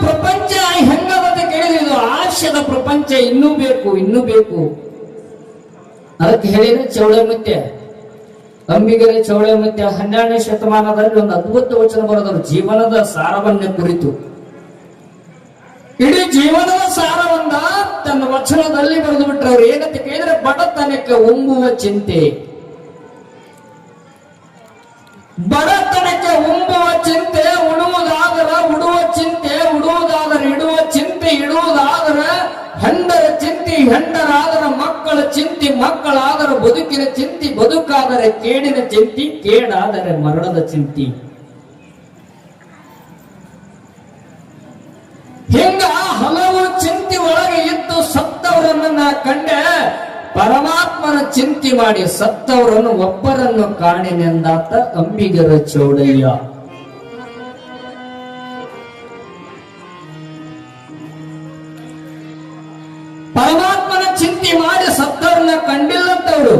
ಪ್ರಪಂಚ ಹೆಂಗದಂತ ಕೇಳಿದ್ರೆ ಇದು ಆಶಯದ ಪ್ರಪಂಚ, ಇನ್ನೂ ಬೇಕು ಇನ್ನೂ ಬೇಕು. ಅದಕ್ಕೆ ಹೇಳಿದ್ರೆ ಚೌಡಮುತ್ಯ ಅಂಬಿಗರ ಚೌಡಮುತ್ಯ 12ನೇ ಶತಮಾನದಲ್ಲಿ ಒಂದು ಅದ್ಭುತ ವಚನ ಬರೆದರು ಜೀವನದ ಸಾರವನ್ನ ಕುರಿತು. ಇಡೀ ಜೀವನದ ಸಾರವನ್ನ ತನ್ನ ವಚನದಲ್ಲಿ ಬರೆದು ಬಿಟ್ರೆ ಅವ್ರು ಏನಂತ ಕೇಳಿದ್ರೆ ಬಡತನಕ್ಕೆ ಉಂಬುವ ಚಿಂತೆ, ಬಡತನಕ್ಕೆ ಉಂಬುವ ಚಿಂತೆ, ಉಡುವುದಾದರ ಉಡುವ ಚಿಂತೆ, ಉಡುವುದಾದರ ಇಡುವ ಚಿಂತೆ, ಇಡುವುದಾದರ ಹೆಂಡರ ಚಿಂತೆ, ಹೆಂಡರಾದರ ಮಕ್ಕಳ ಚಿಂತೆ, ಮಕ್ಕಳಾದರ ಬದುಕಿನ ಚಿಂತೆ, ಬದುಕಾದರೆ ಕೇಡಿನ ಚಿಂತೆ, ಕೇಡಾದರೆ ಮರಣದ ಚಿಂತೆ. ಹಿಂಗ ಹಲವು ಚಿಂತೆ ಒಳಗೆ ಇದ್ದು ಸತ್ತವರನ್ನ ಕಂಡೆ ಪರಮಾತ್ಮನ ಚಿಂತೆ ಮಾಡಿ ಸತ್ತವರನ್ನು ಒಬ್ಬರನ್ನು ಕಾಣಿನೆಂದಾತ ಅಂಬಿಗರ ಚೌಡಯ್ಯ. ಪರಮಾತ್ಮನ ಚಿಂತೆ ಮಾಡಿ ಸತ್ತವರನ್ನ ಕಂಡಿಲ್ಲಂತವ್ರು,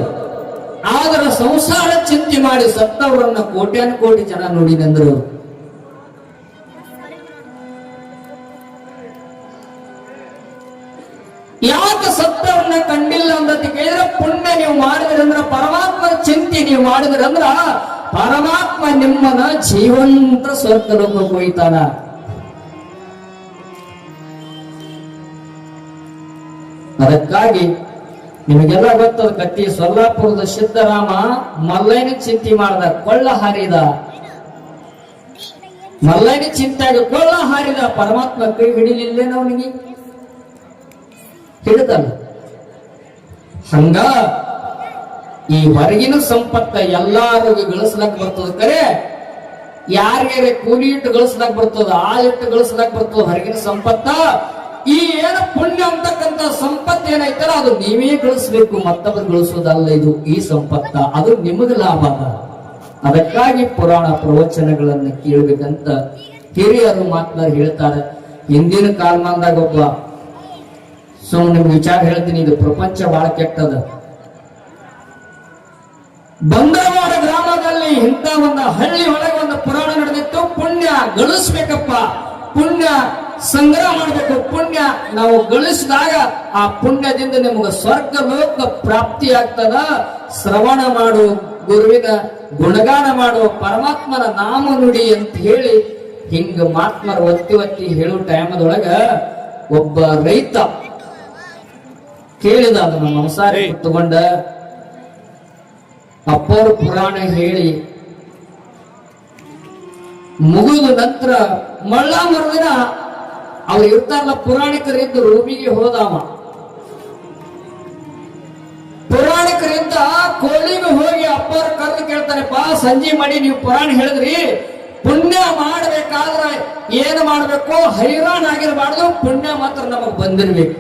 ಆದ್ರೆ ಸಂಸಾರ ಚಿಂತೆ ಮಾಡಿ ಸತ್ತವರನ್ನ ಕೋಟ್ಯಾನು ಕೋಟಿ ಜನ ನೋಡಿನೆಂದ್ರು. ಯಾಕೆ ಸತ್ತವರನ್ನ ಕಂಡಿಲ್ಲ ಅಂತ ಕೇಳಿದ್ರೆ ಪುಣ್ಯ ನೀವು ಮಾಡಿದ್ರಂದ್ರ, ಪರಮಾತ್ಮನ ಚಿಂತೆ ನೀವು ಮಾಡಿದ್ರಂದ್ರ ಪರಮಾತ್ಮ ನಿಮ್ಮನ್ನ ಜೀವಂತ ಸ್ವರ್ಗಲೋಕಕ್ಕೆ ಹೋಯ್ತಾನ. ಅದಕ್ಕಾಗಿ ನಿಮಗೆಲ್ಲ ಗೊತ್ತದ ಕತ್ತಿ. ಸೊಲ್ಲಾಪುರದ ಸಿದ್ದರಾಮ ಮಲ್ಲಯ್ಯನ ಚಿಂತೆ ಮಾಡ್ದ, ಕೊಳ್ಳ ಹಾರಿದ. ಮಲ್ಲಯ್ಯನ ಚಿಂತೆಯಾಗಿ ಕೊಳ್ಳ ಹಾರಿದ, ಪರಮಾತ್ಮ ಕೈ ಹಿಡಿಲಿಲ್ಲೇನ ಅವನಿಗೆ? ಹಿಡಿದಲ್ಲ. ಹಂಗ ಈ ಹೊರಗಿನ ಸಂಪತ್ತ ಎಲ್ಲಾರಿಗೂ ಗಳಿಸ್ಲಕ್ ಬರ್ತದ, ಕರೆ ಯಾರ್ಯಾರ ಕೂಲಿ ಇಟ್ಟು ಗಳಿಸ್ಲಕ್ ಬರ್ತದ, ಆ ಇಟ್ಟು ಗಳಿಸ್ಲಕ್ ಬರ್ತದ ಹೊರಗಿನ ಸಂಪತ್ತ. ಈ ಏನು ಪುಣ್ಯ ಅಂತಕ್ಕಂಥ ಸಂಪತ್ತು ಏನೈತಲ್ಲ ಅದು ನೀವೇ ಗಳಿಸ್ಬೇಕು, ಮತ್ತೊಬ್ಬರು ಗಳಿಸೋದಲ್ಲ. ಇದು ಈ ಸಂಪತ್ತ ಅದು ನಿಮಗೆ ಲಾಭ ಅದ. ಅದಕ್ಕಾಗಿ ಪುರಾಣ ಪ್ರವಚನಗಳನ್ನು ಕೇಳಬೇಕಂತ ಹಿರಿಯರು ಮಾತನಾಡಿ ಹೇಳ್ತಾರೆ. ಹಿಂದಿನ ಕಾಲಮಾನದಾಗ ಒಬ್ಬ ನಿಮ್ಗೆ ವಿಚಾರ ಹೇಳ್ತೀನಿ, ಇದು ಪ್ರಪಂಚ ಬಹಳ ಕೆಟ್ಟದ. ಬಂದರವಾಡ ಗ್ರಾಮದಲ್ಲಿ ಇಂಥ ಒಂದು ಹಳ್ಳಿ ಒಳಗೆ ಒಂದು ಪುರಾಣ ನಡೆದಿತ್ತು. ಪುಣ್ಯ ಗಳಿಸ್ಬೇಕಪ್ಪ, ಪುಣ್ಯ ಸಂಗ್ರಹ ಮಾಡಬೇಕು, ಪುಣ್ಯ ನಾವು ಗಳಿಸಿದಾಗ ಆ ಪುಣ್ಯದಿಂದ ನಿಮಗೆ ಸ್ವರ್ಗ ಲೋಕ ಪ್ರಾಪ್ತಿ ಆಗ್ತದ. ಶ್ರವಣ ಮಾಡು, ಗುರುವಿನ ಗುಣಗಾನ ಮಾಡು, ಪರಮಾತ್ಮನ ನಾಮ ನುಡಿ ಅಂತ ಹೇಳಿ ಹಿಂಗ ಮಾತ್ಮರ ಒತ್ತಿ ಒತ್ತಿ ಹೇಳೋ ಟೈಮದೊಳಗ ಒಬ್ಬ ರೈತ ಕೇಳಿದ, ಅದನ್ನ ಮನಸಾರಿ ತಗೊಂಡ ಅಪ್ಪರು ಪುರಾಣ ಹೇಳಿ ಮುಗಿದ ನಂತರ ಮಳ್ಳ ಮರುದಿನ ಅವ್ರು ಇರ್ತಾರಲ್ಲ ಪುರಾಣಿಕರಿದ್ದು ರೂಮಿಗೆ ಹೋದವ. ಪುರಾಣಿಕರಿಂದ ಕೋಳಿಗೆ ಹೋಗಿ ಅಪ್ಪರು ಕರೆದು ಕೇಳ್ತಾನೆ, ಪಾ ಸಂಜೆ ಮಾಡಿ ನೀವು ಪುರಾಣ ಹೇಳಿದ್ರಿ, ಪುಣ್ಯ ಮಾಡ್ಬೇಕಾದ್ರೆ ಏನು ಮಾಡ್ಬೇಕು? ಹೈರಾಣ ಆಗಿರಬಾರ್ದು, ಪುಣ್ಯ ಮಾತ್ರ ನಮಗ್ ಬಂದಿರ್ಬೇಕು.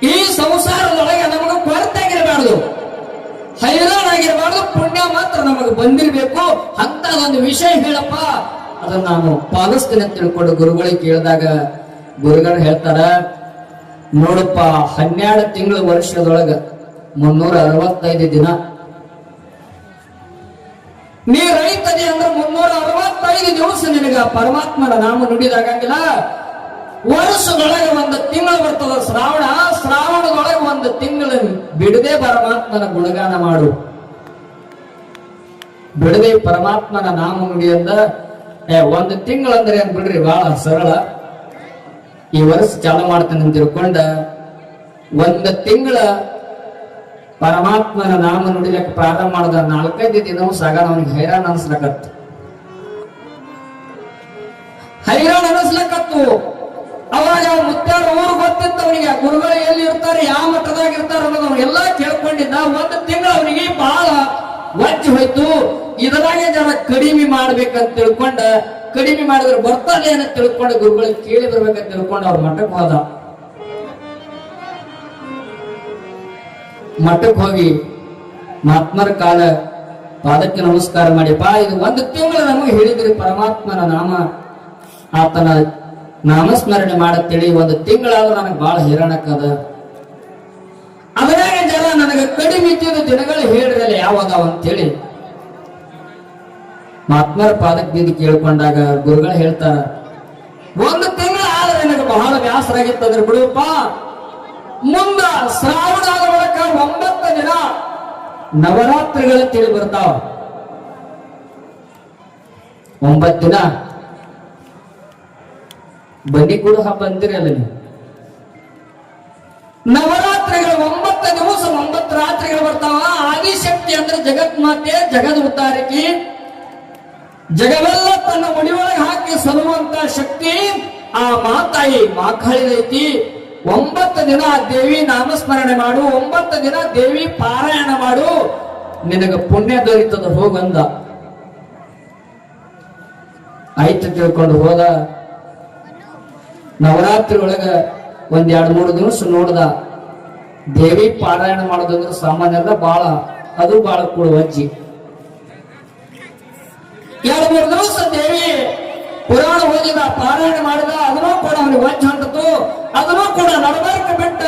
ಈ ಸಂಸಾರದೊಳಗೆ ನಮಗೆ ಕೊರತೆ ಆಗಿರಬಾರ್ದು, ಹೈರಾಣ ಆಗಿರಬಾರ್ದು, ಪುಣ್ಯ ಮಾತ್ರ ನಮಗೆ ಬಂದಿರ್ಬೇಕು ಅಂತ ಒಂದು ವಿಷಯ ಹೇಳಪ್ಪ, ಅದನ್ನ ನಾನು ಪಾಲಿಸ್ತೇನೆ ಅಂತ ತಿಳ್ಕೊಂಡು ಗುರುಗಳಿಗೆ ಕೇಳಿದಾಗ ಗುರುಗಳು ಹೇಳ್ತಾರ, ನೋಡಪ್ಪ 12 ತಿಂಗಳ ವರ್ಷದೊಳಗ 365 ದಿನ ನೀ ರೈತನೇ ಅಂದ್ರೆ 365 ದಿವಸ ನಿನಗ ಪರಮಾತ್ಮನ ನಾಮ ನುಡಿದಾಗಂಗಿಲ್ಲ. ವರ್ಷದೊಳಗೆ 1 ತಿಂಗಳು ಬರ್ತದ ಶ್ರಾವಣ, ಶ್ರಾವಣದೊಳಗೆ 1 ತಿಂಗಳು ಬಿಡದೆ ಪರಮಾತ್ಮನ ಗುಣಗಾನ ಮಾಡು, ಬಿಡದೆ ಪರಮಾತ್ಮನ ನಾಮ ನುಡಿಯಿಂದ. 1 ತಿಂಗಳು ಅಂದ್ರೆ ಏನ್ ಬಿಡ್ರಿ, ಬಹಳ ಸರಳ. ಈ ವರ್ಷ ಚಾಲು ಮಾಡ್ತಾನೆ ಅಂತ ತಿಳ್ಕೊಂಡ 1 ತಿಂಗಳ ಪರಮಾತ್ಮನ ನಾಮ ನುಡಿಲಕ್ಕೆ ಪ್ರಾರಂಭ ಮಾಡಿದ 4-5 ದಿನವೂ ಸಾಗಣ ಅವನಿಗೆ ಹೈರಾಣ ಅನ್ಸ್ಲಕತ್ತು, ಹೈರಾಣ ಅನಿಸ್ಲಕತ್ತು. ಅವಾಗ ಮುತ್ತಾರ ಊರು ಗೊತ್ತಿತ್ತು ಅವನಿಗೆ, ಗುರುಗಳು ಎಲ್ಲಿ ಇರ್ತಾರೆ, ಯಾವ ಮಠದಾಗ ಇರ್ತಾರೆ ಅನ್ನೋದು ಎಲ್ಲಾ ಕೇಳ್ಕೊಂಡಿದ್ದ. 1 ತಿಂಗಳು ಅವನಿಗೆ ಬಹಳ ವಜ್ಜಿ ಹೋಯ್ತು. ಇದರಾಗೆ ಜನ ಕಡಿಮೆ ಮಾಡ್ಬೇಕಂತ ತಿಳ್ಕೊಂಡ, ಕಡಿಮೆ ಮಾಡಿದ್ರೆ ಬರ್ತಾನೆ ಅಂತ ತಿಳ್ಕೊಂಡು ಗುರುಗಳಿಗೆ ಕೇಳಿ ಬರ್ಬೇಕಂತ ತಿಳ್ಕೊಂಡು ಅವ್ರ ಮಠಕ್ಕೆ ಹೋದ. ಮಠಕ್ಕೆ ಹೋಗಿ ಮಹಾತ್ಮರ ಕಾಲ ಪಾದಕ್ಕೆ ನಮಸ್ಕಾರ ಮಾಡಿಪ್ಪ, ಇದು 1 ತಿಂಗಳು ನಮಗೆ ಹೇಳಿದ್ರಿ ಪರಮಾತ್ಮನ ನಾಮ, ಆತನ ನಾಮಸ್ಮರಣೆ ಮಾಡತ್ತೇಳಿ 1 ತಿಂಗಳಾದ್ರೂ ನನಗೆ ಬಹಳ ಹೈರಾಣಕ್ಕದ. ಅದರಾಗ ಜನ ನನಗೆ ಕಡಿಮೆ ಇದ್ದಿದ್ದ ದಿನಗಳು ಹೇಳ್ರಲ್ಲ ಯಾವಾಗ ಅಂತೇಳಿ ಮಹಾತ್ಮರ ಪಾದಕ್ಕೆ ಬಿದ್ದು ಕೇಳ್ಕೊಂಡಾಗ ಗುರುಗಳು ಹೇಳ್ತಾರ, ಒಂದು ತಿಂಗಳ ಆದ್ರೆ ನನಗೆ ಬಹಳ ಬ್ಯಾಸರಾಗಿತ್ತಂದ್ರೆ ಬಿಡುವಪ್ಪ, ಮುಂದ ಶ್ರಾವಣದ ಮೂಲಕ 9 ದಿನ ನವರಾತ್ರಿಗಳು ತಿಳಿ ಬರ್ತಾವ. 9 ದಿನ ಬನ್ನಿ ಕೂಡ ಹಬ್ಬ ಅಂತೀರಿ ಅಲ್ಲ ನೀವು. ನವರಾತ್ರಿಗಳು 9 ದಿವಸ 9 ರಾತ್ರಿಗಳು ಬರ್ತಾವ. ಆದಿಶಕ್ತಿ ಅಂದ್ರೆ ಜಗನ್ಮಾತೆ, ಜಗದ್ ಉದ್ಧಾರಕಿ, ಜಗವೆಲ್ಲ ತನ್ನ ಮುಡಿಯೊಳಗೆ ಹಾಕಿ ಸಲುವಂತ ಶಕ್ತಿ ಆ ಮಾತಾಯಿ ಮಾಖಳಿದೈತಿ. 9 ದಿನ ದೇವಿ ನಾಮಸ್ಮರಣೆ ಮಾಡು, 9 ದಿನ ದೇವಿ ಪಾರಾಯಣ ಮಾಡು, ನಿನಗ ಪುಣ್ಯ ದೊರೀತದ ಹೋಗಂದ. ಆಯ್ತು ತಿಳ್ಕೊಂಡು ಹೋದ. ನವರಾತ್ರಿ ಒಳಗ 1-2-3 ದಿವಸ ನೋಡ್ದ. ದೇವಿ ಪಾರಾಯಣ ಮಾಡೋದಂದ್ರೆ ಸಾಮಾನ್ಯ ಅಲ್ಲ, ಅದು ಬಾಳ ಕೂಡುವ ಅಜ್ಜಿ. 2-3 ದಿವಸ ದೇವಿ ಪುರಾಣ ಓದಿದ, ಪಾರಾಯಣ ಮಾಡಿದ, ಅದನ್ನೂ ಕೂಡ ಅವನಿಗೆ ವಜ್ಜ ಹೊಂಟತು. ಅದನ್ನೂ ಕೂಡ ನಡಬರ್ಕ ಬಿಟ್ಟ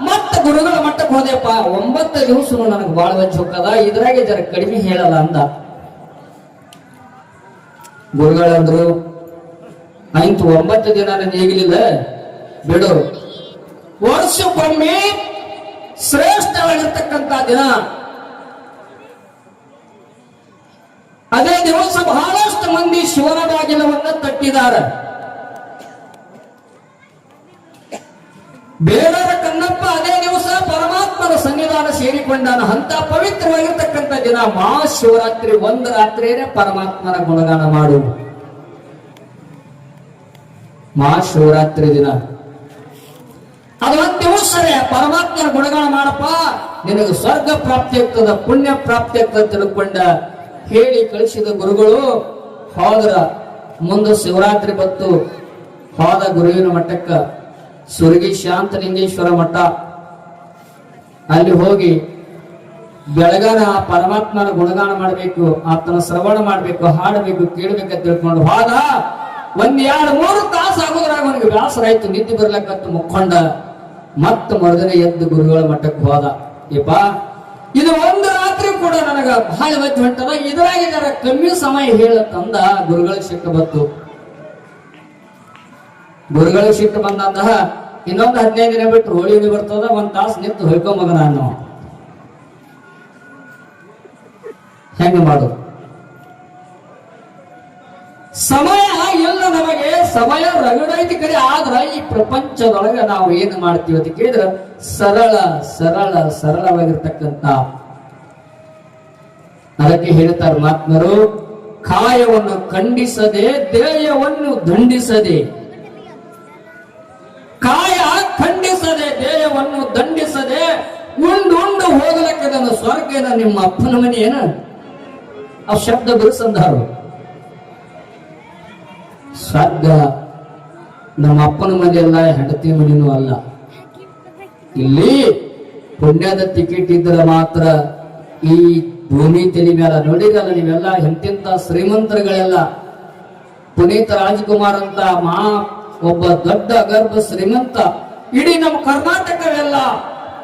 ಮತ್ತೆ ಗುರುಗಳ ಮಟ್ಟಕ್ಕೆ ಹೋದೆಪ್ಪ. 9 ದಿವಸ ನನಗೆ ಬಾಳ ವಜ್ಜ ಹೋಗದ, ಇದ್ರಾಗೆ ಜರ ಕಡಿಮೆ ಹೇಳಲ್ಲ ಅಂದ. ಗುರುಗಳಂದ್ರು, ಆಯ್ತು 9 ದಿನ ನಾನು ಈಗಲಿಲ್ಲ ಬಿಡು, ವರ್ಷಕ್ಕೊಮ್ಮೆ ಶ್ರೇಷ್ಠವಾಗಿರ್ತಕ್ಕಂಥ ದಿನ, ಅದೇ ದಿವಸ ಬಹಳಷ್ಟು ಮಂದಿ ಶಿವನ ಬಾಗಿಲವನ್ನ ತಟ್ಟಿದ್ದಾರೆ. ಬೇಡರ ಕಣ್ಣಪ್ಪ ಅದೇ ದಿವಸ ಪರಮಾತ್ಮನ ಸನ್ನಿಧಾನ ಸೇರಿಕೊಂಡಾನ. ಅಂತ ಪವಿತ್ರವಾಗಿರ್ತಕ್ಕಂಥ ದಿನ ಮಹಾಶಿವರಾತ್ರಿ. 1 ರಾತ್ರಿಯೇ ಪರಮಾತ್ಮನ ಗುಣಗಾನ ಮಾಡು. ಮಹಾಶಿವರಾತ್ರಿ ದಿನ ಅದು 1 ದಿವಸರೇ ಪರಮಾತ್ಮನ ಗುಣಗಾನ ಮಾಡಪ್ಪ, ನಿನಗೆ ಸ್ವರ್ಗ ಪ್ರಾಪ್ತಿ ಆಗ್ತದ, ಪುಣ್ಯ ಪ್ರಾಪ್ತಿ ಆಗ್ತದ ತಿಳ್ಕೊಂಡ ಹೇಳಿ ಕಳಿಸಿದ ಗುರುಗಳು ಹೋದ್ರ. ಮುಂದೆ ಶಿವರಾತ್ರಿ ಬತ್ತು. ಹೋದ ಗುರುವಿನ ಮಠಕ್ಕ, ಸುರಗಿ ಶಾಂತಲಿಂಗೇಶ್ವರ ಮಠ. ಅಲ್ಲಿ ಹೋಗಿ ಬೆಳಗಾನ ಪರಮಾತ್ಮನ ಗುಣಗಾನ ಮಾಡಬೇಕು, ಆತನ ಶ್ರವಣ ಮಾಡಬೇಕು, ಹಾಡಬೇಕು, ಕೇಳಬೇಕಂತ ತಿಳ್ಕೊಂಡು ಹೋದ. 1-2-3 ತಾಸು ಆಗೋದ್ರಾಗ ಅವನಿಗೆ ಬ್ಯಾಸರ ಆಯ್ತು, ನಿದ್ದೆ ಬರ್ಲಕ್ಕಂತ ಮುಕ್ಕೊಂಡ. ಮತ್ತೆ ಮರುದಿನ ಎದ್ದು ಗುರುಗಳ ಮಠಕ್ಕೆ ಹೋದ. ಏಪ ಇದು 1 ರಾತ್ರಿ ಕೂಡ ನನಗ ಬಹಳ ವಜ್ಜ ಹೊಂಟದ, ಇದ್ರಾಗ ಜರ ಕಮ್ಮಿ ಸಮಯ ಹೇಳತ್ತಂದ. ಗುರುಗಳಿಗೆ ಸಿಟ್ಟು ಬಂತು. ಗುರುಗಳಿಗೆ ಸಿಟ್ಟು ಬಂದಂದ, ಇನ್ನೊಂದು 15 ದಿನ ಬಿಟ್ಟು ಹೋಳಿ ಬರ್ತದ, 1 ತಾಸು ನಿಂತು ಹೊಯ್ಕೊಂಬಗ ನಾನು ಹೆಂಗ ಮಾಡು. ಸಮಯ ಇಲ್ಲ ನಮಗೆ, ಸಮಯ ರಗಡೈತಿ ಕರೆ. ಆದ್ರ ಈ ಪ್ರಪಂಚದೊಳಗೆ ನಾವು ಏನು ಮಾಡ್ತೀವಿ ಅಂತ ಕೇಳಿದ್ರೆ ಸರಳವಾಗಿರ್ತಕ್ಕಂಥ, ಅದಕ್ಕೆ ಹೇಳ್ತಾರೆ ಮಹಾತ್ಮರು, ಕಾಯವನ್ನು ಖಂಡಿಸದೆ ದೇಯವನ್ನು ದಂಡಿಸದೆ. ಕಾಯ ಖಂಡಿಸದೆ ದೇಯವನ್ನು ದಂಡಿಸದೆ ಉಂಡು ಹೋಗಲಕ್ಕದನ್ನು ಸ್ವರ್ಗನ ನಿಮ್ಮ ಅಪ್ಪನ ಮನೆ ಏನ ಆ ಶಬ್ದ ಬಿರುಸಂದಾರು. ಸ್ವರ್ಗ ನಮ್ಮ ಅಪ್ಪನ ಮನೆ ಅಲ್ಲ, ಹೆಂಡತಿ ಮನೆಯೂ ಅಲ್ಲ. ಇಲ್ಲಿ ಪುಣ್ಯದ ಟಿಕೆಟ್ ಇದ್ರೆ ಮಾತ್ರ ಈ ಭೂಮಿ ತಲೆ ಮೇಲೆ ನೋಡಿರಲ್ಲ ನೀವೆಲ್ಲ, ಎಂತೆಂತ ಶ್ರೀಮಂತರುಗಳೆಲ್ಲ. ಪುನೀತ ರಾಜ್ಕುಮಾರ್ ಅಂತ ಒಬ್ಬ ದೊಡ್ಡ ಅಗರ್ಭ ಶ್ರೀಮಂತ, ಇಡೀ ನಮ್ಮ ಕರ್ನಾಟಕವೆಲ್ಲ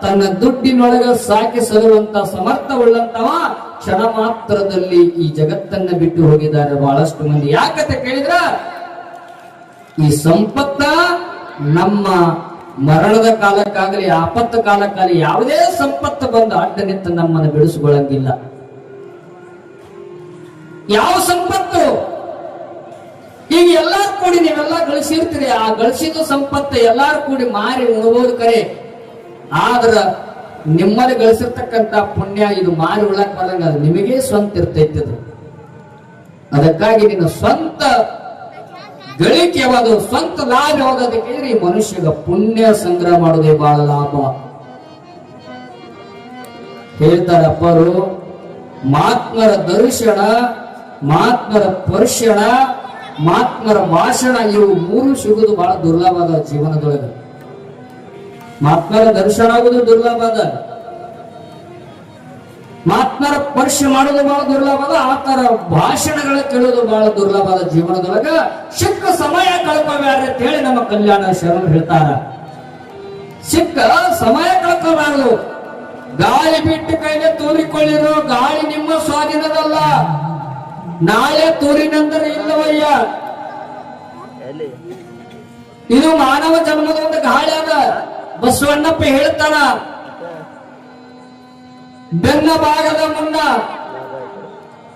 ತನ್ನ ದುಡ್ಡಿನೊಳಗ ಸಾಕಿ ಸಲುವಂತ ಸಮರ್ಥವುಳ್ಳಂತವ ಕ್ಷಣ ಮಾತ್ರದಲ್ಲಿ ಈ ಜಗತ್ತನ್ನ ಬಿಟ್ಟು ಹೋಗಿದ್ದಾರೆ ಬಹಳಷ್ಟು ಮಂದಿ. ಯಾಕಂತ ಕೇಳಿದ್ರ ಈ ಸಂಪತ್ತ ನಮ್ಮ ಮರಣದ ಕಾಲಕ್ಕಾಗಲಿ ಆಪತ್ತು ಕಾಲಕ್ಕಾಗಲಿ ಯಾವುದೇ ಸಂಪತ್ತು ಬಂದು ಅಡ್ಡ ನಿಂತು ನಮ್ಮನ್ನು ಬಿಡಿಸಿಕೊಳ್ಳಂಗಿಲ್ಲ. ಯಾವ ಸಂಪತ್ತು ಈಗ ಎಲ್ಲಾರು ಕೂಡಿ ನೀವೆಲ್ಲ ಗಳಿಸಿರ್ತೀರಿ, ಆ ಗಳಿಸಿದ ಸಂಪತ್ತು ಎಲ್ಲಾರು ಕೂಡಿ ಮಾರಿ ಉಣಬಹುದು ಕರೆ. ಆದ್ರ ನಿಮ್ಮಲ್ಲಿ ಗಳಿಸಿರ್ತಕ್ಕಂಥ ಪುಣ್ಯ ಇದು ಮಾರಿ ಉಳಕ್ ಬರಂಗ, ಅದು ನಿಮಗೇ ಸ್ವಂತ ಇರ್ತೈತಿ. ಅದಕ್ಕಾಗಿ ನಿನ್ನ ಸ್ವಂತ ಗಳಿಕೆ ಯಾವುದು, ಸ್ವಂತ ಲಾಭ ಯಾವುದಕ್ಕೆ ಈ ಮನುಷ್ಯಗ ಪುಣ್ಯ ಸಂಗ್ರಹ ಮಾಡೋದೇ ಬಹಳ ಲಾಭ. ಹೇಳ್ತಾರೆ ಅಪ್ಪರು, ಮಹಾತ್ಮರ ದರ್ಶನ, ಮಹಾತ್ಮರ ಸ್ಪರ್ಶನ, ಮಹಾತ್ಮರ ಭಾಷಣ, ಇವು 3 ಸಿಗುವುದು ಬಹಳ ದುರ್ಲಭದ ಜೀವನದೊಳಗೆ. ಮಹಾತ್ಮರ ದರ್ಶನ ಆಗುವುದು ದುರ್ಲಭದ, ಮಹಾತ್ಮರ ಸ್ಪರ್ಶ ಮಾಡೋದು ಬಹಳ ದುರ್ಲಭದ, ಆತರ ಭಾಷಣಗಳ ಕೇಳೋದು ಬಹಳ ದುರ್ಲಭದ ಜೀವನದೊಳಗ. ಸಿಕ್ಕ ಸಮಯ ಕಳ್ಕೋಬ್ಯಾರ ಅಂತ ಹೇಳಿ ನಮ್ಮ ಕಲ್ಯಾಣ ಶರಣರು ಹೇಳ್ತಾರ. ಸಿಕ್ಕ ಸಮಯ ಕಳ್ಕೋಬಾರದು. ಗಾಳಿ ಬಿಟ್ಟು ಕೈಗೆ ತೂರಿಕೊಳ್ಳಿರೋ, ಗಾಳಿ ನಿಮ್ಮ ಸ್ವಾಧೀನದಲ್ಲ. ನಾಳೆ ತೂರಿನಂತರ ಇಲ್ಲವಯ್ಯ. ಇದು ಮಾನವ ಜನ್ಮದ ಒಂದು ಗಾಳಿ ಅದ. ಬಸವಣ್ಣಪ್ಪ ಹೇಳ್ತಾನ, ಬೆನ್ನ ಭಾಗದ ಮುನ್ನ,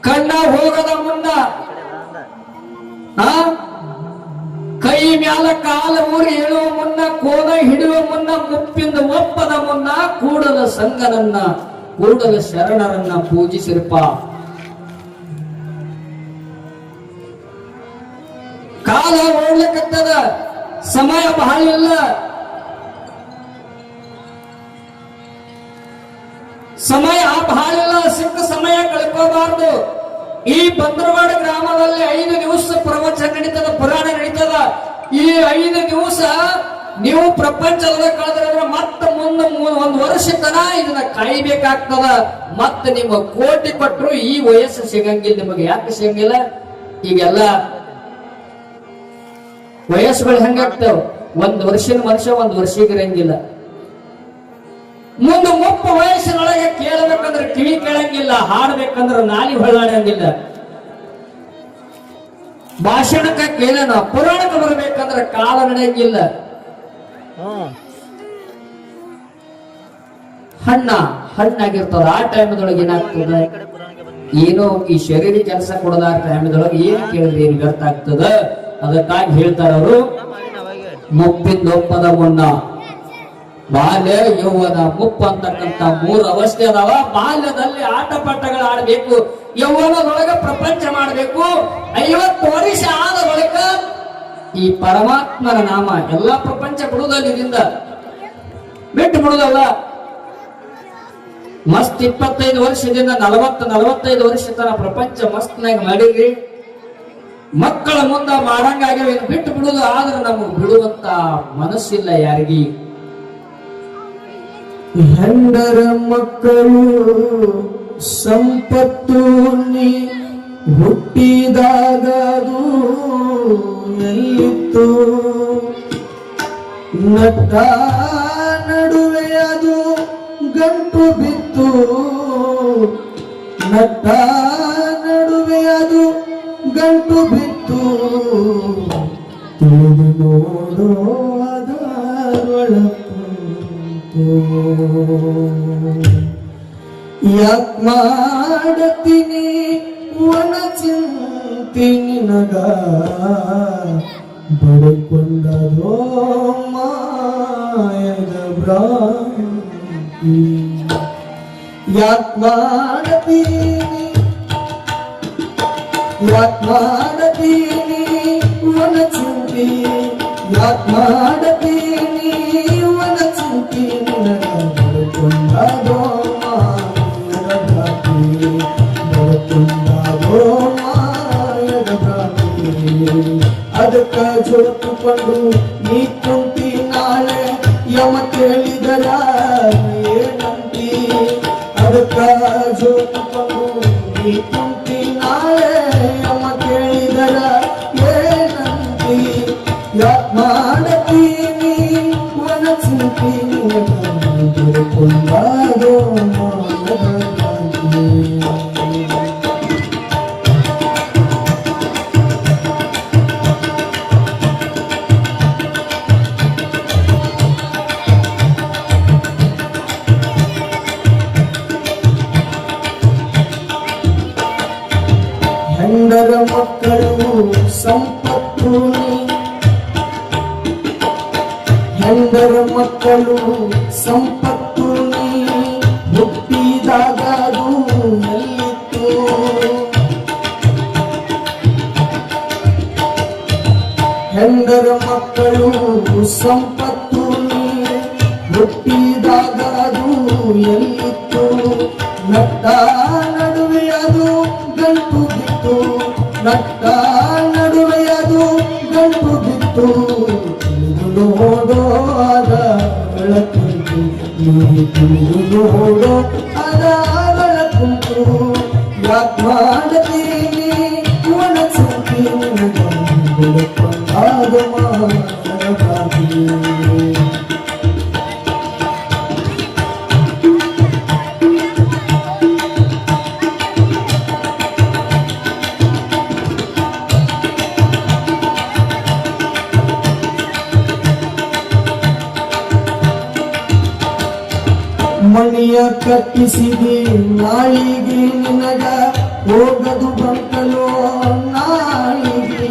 ಕಣ್ಣ ಹೋಗದ ಮುನ್ನ, ಕೈ ಮ್ಯಾಲ ಕಾಲ ಊರಿ ಹೇಳುವ ಮುನ್ನ, ಕೋನ ಹಿಡಿಯುವ ಮುನ್ನ, ಮುಪ್ಪಿಂದ ಒಪ್ಪದ ಮುನ್ನ, ಕೂಡಲ ಸಂಗನನ್ನ ಕೂಡಲ ಶರಣರನ್ನ ಪೂಜಿಸಿರಪ್ಪ. ಕಾಲ ಓಡ್ಲಿಕ್ಕತ್ತದ, ಸಮಯ ಬಹಳ ಇಲ್ಲ. ಸಮಯ ಬಹಳ ಇಲ್ಲ, ಸಿಕ್ಕ ಸಮಯ ಕಳ್ಕೋಬಾರ್ದು. ಈ ಬಂದ್ರವಾಡ ಗ್ರಾಮದಲ್ಲಿ 5 ದಿವಸ ಪ್ರವಚನ ನಡೀತದ, ಪುರಾಣ ನಡೀತದ. ಈ 5 ದಿವಸ ನೀವು ಪ್ರಪಂಚದ ಕಳೆದ್ರೆ ಮತ್ತೆ ಮುಂದೆ 1 ವರ್ಷ ತನ ಇದನ್ನ ಕಾಯ್ಬೇಕಾಗ್ತದ. ಮತ್ತೆ ನಿಮ್ಮ ಕೋಟಿ ಕೊಟ್ಟರು ಈ ವಯಸ್ಸು ಸಿಗಂಗಿಲ್ಲ ನಿಮಗೆ. ಯಾಕೆ ಸಿಗಂಗಿಲ್ಲ? ಈಗೆಲ್ಲ ವಯಸ್ಸುಗಳು ಹೆಂಗಾಗ್ತಾವ? 1 ವರ್ಷದ ಮನುಷ್ಯ 1 ವರ್ಷಕ್ಕೆ ಇರಂಗಿಲ್ಲ. ಮುಂದೆ ಮುಪ್ಪ ವಯಸ್ಸಿನೊಳಗೆ ಕೇಳಬೇಕಂದ್ರೆ ಕಿವಿ ಕೇಳಂಗಿಲ್ಲ, ಹಾಡ್ಬೇಕಂದ್ರೆ ನಾಲಿ ಹೊಳ್ಳಾಡಂಗಿಲ್ಲ. ಭಾಷಣಕ್ಕ ಕೇಳೋಣ, ಪುರಾಣಕ್ಕೆ ಬರಬೇಕಂದ್ರೆ ಕಾಲ ನಡೆಯಂಗಿಲ್ಲ. ಹಣ್ಣಾಗಿರ್ತದ. ಆ ಟೈಮ್ದೊಳಗೆ ಏನಾಗ್ತದ? ಏನೋ ಈ ಶರೀರ ಕೆಲಸ ಕೊಡದ ಟೈಮ್ದೊಳಗೆ ಏನ್ ಕೇಳಿದ್ರೆ ಏನ್ ವ್ಯರ್ಥ ಆಗ್ತದ. ಅದಕ್ಕಾಗಿ ಹೇಳ್ತಾರ ಅವರು, ಮುಪ್ಪಿಂದ ಒಪ್ಪದ ಮುನ್ನ ಬಾಲ್ಯ, ಯೌವನ, ಮುಪ್ಪು ಅಂತಕ್ಕಂತ 3 ಅವಸ್ಥೆ ಅದಾವ. ಬಾಲ್ಯದಲ್ಲಿ ಆಟ ಪಾಠಗಳು ಆಡ್ಬೇಕು, ಯೌವನದೊಳಗ ಪ್ರಪಂಚ ಮಾಡಬೇಕು. 50 ವರ್ಷ ಆದ ಬಳಿಕ ಈ ಪರಮಾತ್ಮನ ನಾಮ ಎಲ್ಲಾ ಪ್ರಪಂಚ ಬಿಡುವುದಲ್ಲ, ಇದರಿಂದ ಬಿಟ್ಟು ಬಿಡುದಲ್ಲ. ಮಸ್ತ್ 25 ವರ್ಷದಿಂದ 40-45 ವರ್ಷ ತನ ಪ್ರಪಂಚ ಮಸ್ತ್ನಾಗ ಮಾಡಿದ್ರಿ. ಮಕ್ಕಳ ಮುಂದ ಮಾಡಂಗಾಗ್ಯಾವ, ಬಿಟ್ಟು ಬಿಡುದು. ಆದ್ರೆ ನಮಗ್ ಬಿಡುವಂತ ಮನಸ್ಸಿಲ್ಲ ಯಾರಿಗಿ. ಹೆಂಡರ ಮಕ್ಕಳು ಸಂಪತ್ತು ನೀ ಹುಟ್ಟಿದಾಗ ಅದು ಎಲ್ಲಿತ್ತು? ನಟ್ಟ ನಡುವೆ ಅದು ಗಂಟು ಬಿತ್ತು. ನಟ್ಟ ನಡುವೆ ಅದು ಗಂಟು ಬಿತ್ತು. ತಿಳಿದು ನೋಡೋ ಅದರೊಳಕು ಯಾಕ್ ಮಾಡತೀನಿ ಒಣ ಚಿಂತೆ ನಿನಗ? ಬಡ್ಕೊಂಡದೋ ಮಾಯದ ಭ್ರಾಂತಿ. ಯಾಕ್ ಮಾಡತೀನಿ ಒಣ ಚಿಂತೆ? ಯಾಕ್ ಮಾಡತೀನಿ ಒಣ ಚಿಂತೆ ನಿನಗ? ಬಡ್ಕೊಂಡದೋ ಮಾಯದ ಭ್ರಾಂತಿ. ಬಡ್ಕೊಂಡದೋ ಮಾಯದ ಭ್ರಾಂತಿ. ಅದಕ್ಕ ಜೋತುಕೊಂಡು ನೀ ಕುಂತಿ ನಾಳೆ ಯಮ ಕೇಳಿದರ ಏನಂತಿ? ಅದಕ್ಕ ಜೋತುಕೊಂಡು ನೀ ಕುಂತಿ ನಾಳೆ ಯಮ ಕೇಳಿದರ ಏನಂತಿ? ಯಾಕ್ ಮಾಡತೀನಿ ಒಣ ಚಿಂತೆ ನಿನಗ? ಬಡ್ಕೊಂಡದೋ ಮಾಯದ ಭ್ರಾಂತಿ. ಹೆಂಡರ ಮಕ್ಕಳು ಸಂಪತ್ತು ನೀ, ಹೆಂಡರ ಮಕ್ಕಳು ಸಂಪತ್ತು ನೀ ಹುಟ್ಟಿದಾಗ ಅದು ಎಲ್ಲಿತ್ತು? ಹೆಂಡರ ಮಕ್ಕಳು ಸಂಪತ್ತು ನೀ ಹುಟ್ಟಿದಾಗ ಅದು ಎಲ್ಲಿತ್ತು? ನಟ್ಟ ನಡುವೆ ಅದು ಗಂಟು ಬಿತ್ತು. ನಟ್ಟ ನಡುವೆ ಅದು ಗಂಟು ಬಿತ್ತು. ತಿಳಿದು ನೋಡೋ ಅದ ಬೆಳಕುಂಟು. ತಿಳಿದು ನೋಡೋ ಅದ ಬೆಳಕುಂಟು. ಯಾಕ್ ಮಾಡತೀನಿ ಒಣ ಚಿಂತೆ ನಿನಗ? ಬೆಳಕೊಂಡಾದ ಮಾಯದ ಭ್ರಾಂತಿ. ಮಣಿಯ ಕಟ್ಟಿಸಿದಿ ನಾಯಿಗೆ ನಿನಗ ಹೋಗದು ಬಂತಲೋ ನಾಯಿಗೆ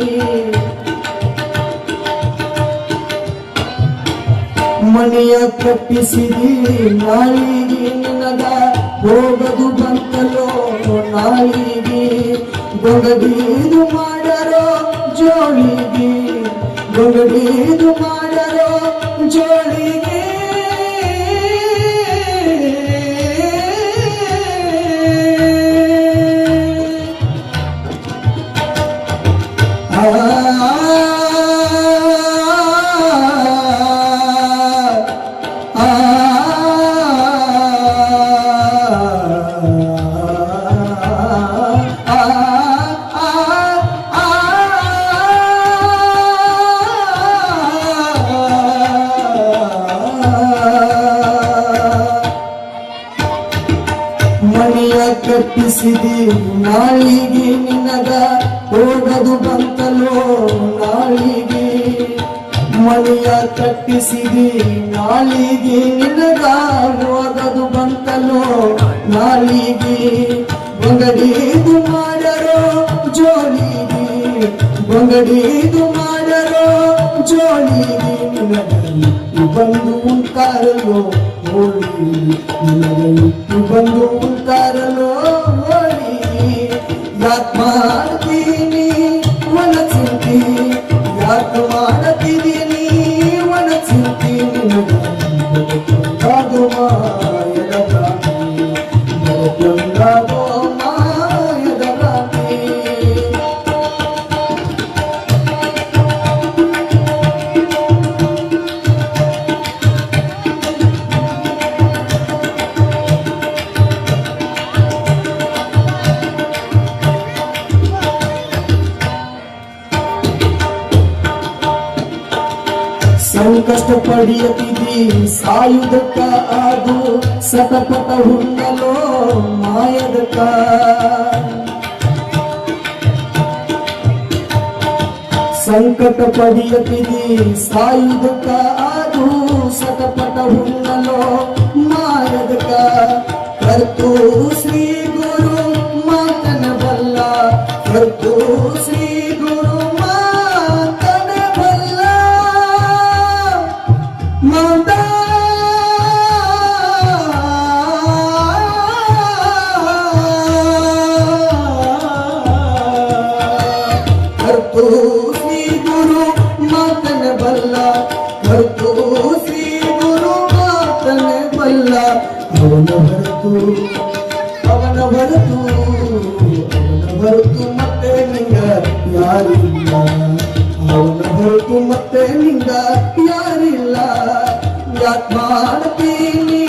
ಮಣಿಯ ಕಟ್ಟಿಸಿದಿ ನಾಯಿಗೆ ನಿನಗ ಹೋಗದು ಬಂತಲೋ ನಾಯಿಗೆ ಗೊಗಡೀದು ಮಾಡರೋ ಜೋಳಿಗೆ ಗೊಗಡೀದು ಮಾಡರೋ ಜೋಳಿಗೆ ಮಣಿಯ ಕಟ್ಟಿಸಿದಿ ನಾಳಿಗೆ ನಿನಗ ಹೋಗದು ಬಂತಲೋ ನಾಳಿಗೆ ಮಣಿಯ ಕಟ್ಟಿಸಿದಿ ನಾಳಿಗೆ ನಿನಗ ಹೋಗದು ಬಂತಲೋ ನಾಳಿಗೆ ಬಂಗಡೀದು ಮಾಡರೋ ಜೋಳಿಗೆ ಬಂಗಡೀದು ಮಾಡರೋ ಜೋಳಿಗೆ ನಿನಗ ಬಂದು ಉಂಟಾರಲೋ ಹೋಳಿ ನಿನಗೆ ಬಂದು ಉಂಟಾರಲೋ ಹೋಳಿ ಯಾಕ್ ಮಾಡ್ತೀನಿ ಒಣ ಚಿಂತಿ ಯಾಕ್ ಮಾಡ್ತಿದ್ದೀನಿ ಒಣ ಚಿಂತಿ ನಿನಗಾದು ಮಾಯದ ಪ್ರಾಣಿ ಬರಕೊಂಡಾಗೋ ಮಾಯದ ಪ್ರಾಣಿ ಸಂಕಷ್ಟ ಪಡೆಯತಿದಿ ಸಾಯುವುದಕ್ಕ ಅದು ಸತಪಟ ಹುಣ್ಣಲೋ ಮಾಯದಕ್ಕ ಸಂಕಟ ಪಡೆಯತಿದಿ ಸಾಯುವುದಕ್ಕ ಅದು ಸತಪಟ ಹುಣ್ಣಲೋ ಮಾಯದಕ್ಕ ಕರ್ತು ಶ್ರೀ ಗುರು ಮಾತನ ಬಲ್ಲ ಕರ್ತು ಶ್ರೀ ಗುರು ಮಾತನ ಬಲ್ಲ ಮಾತಾ ಕರ್ತು ಶ್ರೀ ಗುರು ಮಾತನ ಬಲ್ಲ ಕರ್ತು ಶ್ರೀ ಗುರು ಮಾತನ ಬಲ್ಲ ಅವನ ಹೊರತು ಅವನ ಹೊರತು ಅವನ ಹೊರತು ಮತ್ತೆ ನಿಂಗ ಯಾರಿಲ್ಲ ಅವನ ಹೊರತು ಮತ್ತೆ ನಿಂಗ ಯಾರಿಲ್ಲ ಯಾಕ್ ಮಾಡ್ತೀನಿ